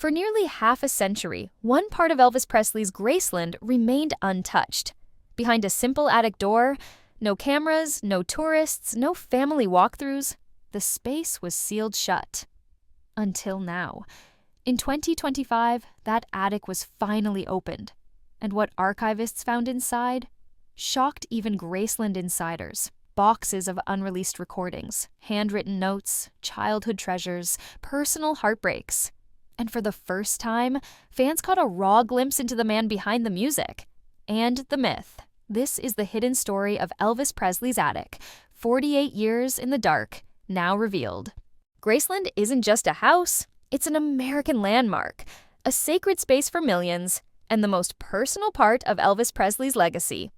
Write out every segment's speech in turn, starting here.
For nearly half a century, one part of Elvis Presley's Graceland remained untouched. Behind a simple attic door, no cameras, no tourists, no family walkthroughs, the space was sealed shut. Until now. In 2025, that attic was finally opened. And what archivists found inside shocked even Graceland insiders. Boxes of unreleased recordings, handwritten notes, childhood treasures, personal heartbreaks. And for the first time, fans caught a raw glimpse into the man behind the music. And the myth. This is the hidden story of Elvis Presley's attic, 48 years in the dark, now revealed. Graceland isn't just a house, it's an American landmark, a sacred space for millions, and the most personal part of Elvis Presley's legacy.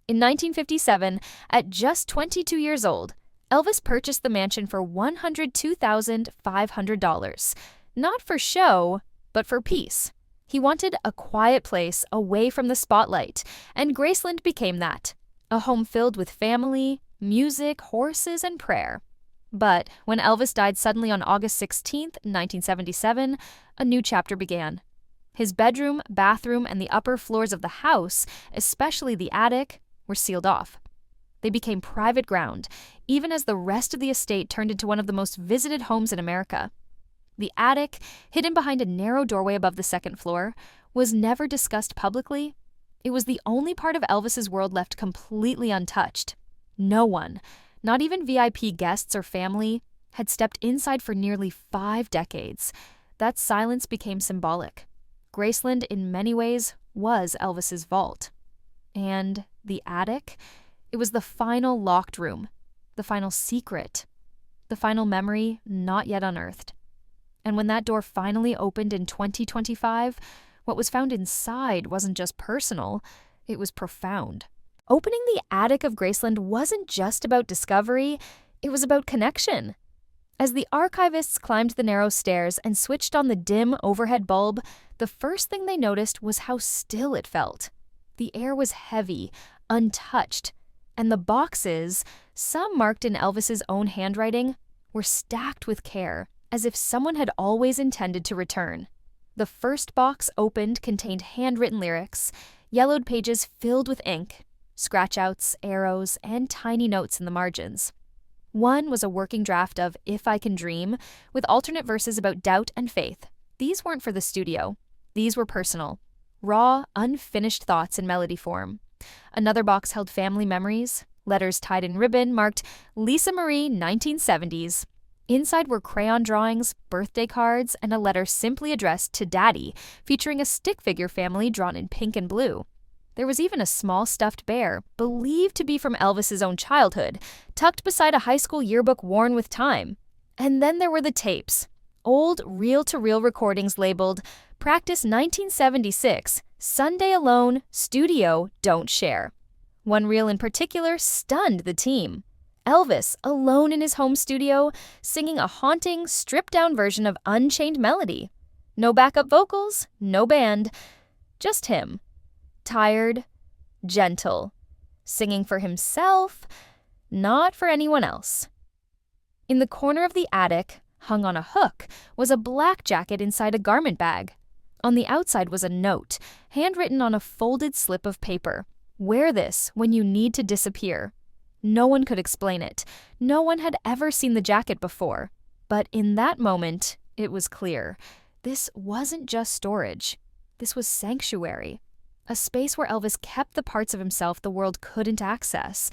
In 1957, at just 22 years old, Elvis purchased the mansion for $102,500. Not for show, but for peace. He wanted a quiet place away from the spotlight, and Graceland became that. A home filled with family, music, horses, and prayer. But when Elvis died suddenly on August 16, 1977, a new chapter began. His bedroom, bathroom, and the upper floors of the house, especially the attic, were sealed off. They became private ground, even as the rest of the estate turned into one of the most visited homes in America. The attic, hidden behind a narrow doorway above the second floor, was never discussed publicly. It was the only part of Elvis's world left completely untouched. No one, not even VIP guests or family, had stepped inside for nearly 5 decades. That silence became symbolic. Graceland, in many ways, was Elvis's vault. And the attic? It was the final locked room, the final secret, the final memory not yet unearthed. And when that door finally opened in 2025, what was found inside wasn't just personal, it was profound. Opening the attic of Graceland wasn't just about discovery, it was about connection. As the archivists climbed the narrow stairs and switched on the dim overhead bulb, the first thing they noticed was how still it felt. The air was heavy, untouched, and the boxes, some marked in Elvis's own handwriting, were stacked with care, as if someone had always intended to return. The first box opened contained handwritten lyrics, yellowed pages filled with ink, scratch-outs, arrows, and tiny notes in the margins. One was a working draft of If I Can Dream, with alternate verses about doubt and faith. These weren't for the studio. These were personal. Raw, unfinished thoughts in melody form. Another box held family memories, letters tied in ribbon marked Lisa Marie 1970s. Inside were crayon drawings, birthday cards, and a letter simply addressed to Daddy, featuring a stick figure family drawn in pink and blue. There was even a small stuffed bear, believed to be from Elvis's own childhood, tucked beside a high school yearbook worn with time. And then there were the tapes. Old reel-to-reel recordings labeled Practice 1976, Sunday Alone, Studio, Don't Share. One reel in particular stunned the team. Elvis, alone in his home studio, singing a haunting, stripped-down version of Unchained Melody. No backup vocals, no band, just him. Tired, gentle, singing for himself, not for anyone else. In the corner of the attic, hung on a hook, was a black jacket inside a garment bag. On the outside was a note, handwritten on a folded slip of paper. Wear this when you need to disappear. No one could explain it. No one had ever seen the jacket before. But in that moment, it was clear. This wasn't just storage. This was sanctuary. A space where Elvis kept the parts of himself the world couldn't access,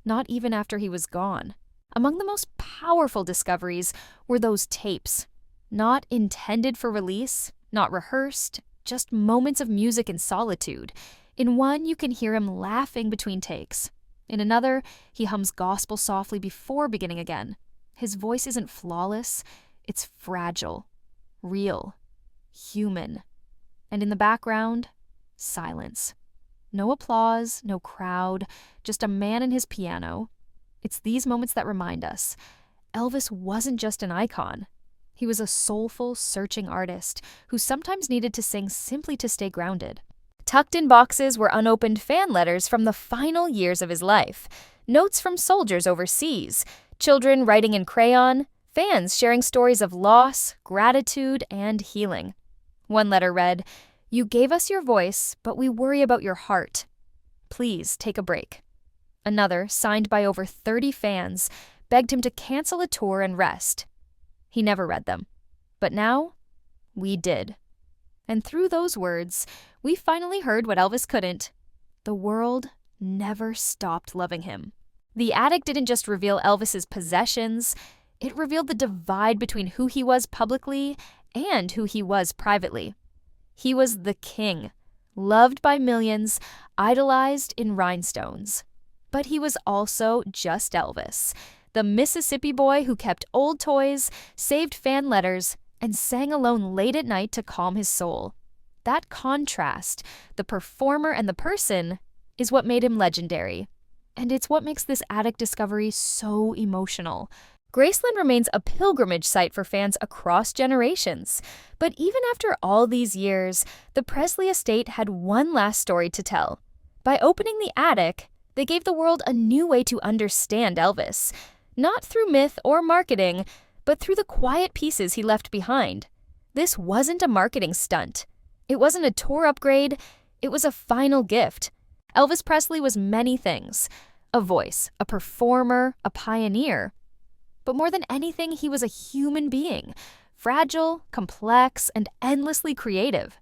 not even after he was gone. Among the most powerful discoveries were those tapes. Not intended for release, not rehearsed, just moments of music and solitude. In one, you can hear him laughing between takes. In another, he hums gospel softly before beginning again. His voice isn't flawless, it's fragile, real, human. And in the background, silence. No applause, no crowd, just a man and his piano. It's these moments that remind us, Elvis wasn't just an icon. He was a soulful, searching artist who sometimes needed to sing simply to stay grounded. Tucked in boxes were unopened fan letters from the final years of his life, notes from soldiers overseas, children writing in crayon, fans sharing stories of loss, gratitude, and healing. One letter read, "You gave us your voice, but we worry about your heart. Please take a break." Another, signed by over 30 fans, begged him to cancel a tour and rest. He never read them. But now, we did. And through those words, we finally heard what Elvis couldn't. The world never stopped loving him. The attic didn't just reveal Elvis's possessions, it revealed the divide between who he was publicly and who he was privately. He was the king, loved by millions, idolized in rhinestones. But he was also just Elvis, the Mississippi boy who kept old toys, saved fan letters, and sang alone late at night to calm his soul. That contrast, the performer and the person, is what made him legendary. And it's what makes this attic discovery so emotional. Graceland remains a pilgrimage site for fans across generations. But even after all these years, the Presley estate had one last story to tell. By opening the attic, they gave the world a new way to understand Elvis. Not through myth or marketing, but through the quiet pieces he left behind. This wasn't a marketing stunt. It wasn't a tour upgrade. It was a final gift. Elvis Presley was many things. A voice, a performer, a pioneer. But more than anything, he was a human being, fragile, complex, and endlessly creative.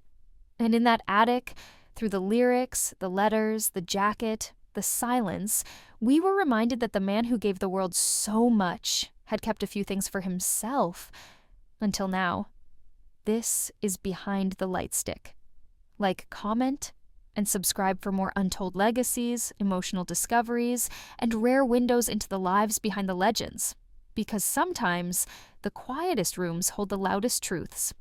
And in that attic, through the lyrics, the letters, the jacket, the silence, we were reminded that the man who gave the world so much had kept a few things for himself. Until now. This is Behind the Lightstick. Like, comment, and subscribe for more untold legacies, emotional discoveries, and rare windows into the lives behind the legends. Because sometimes, the quietest rooms hold the loudest truths.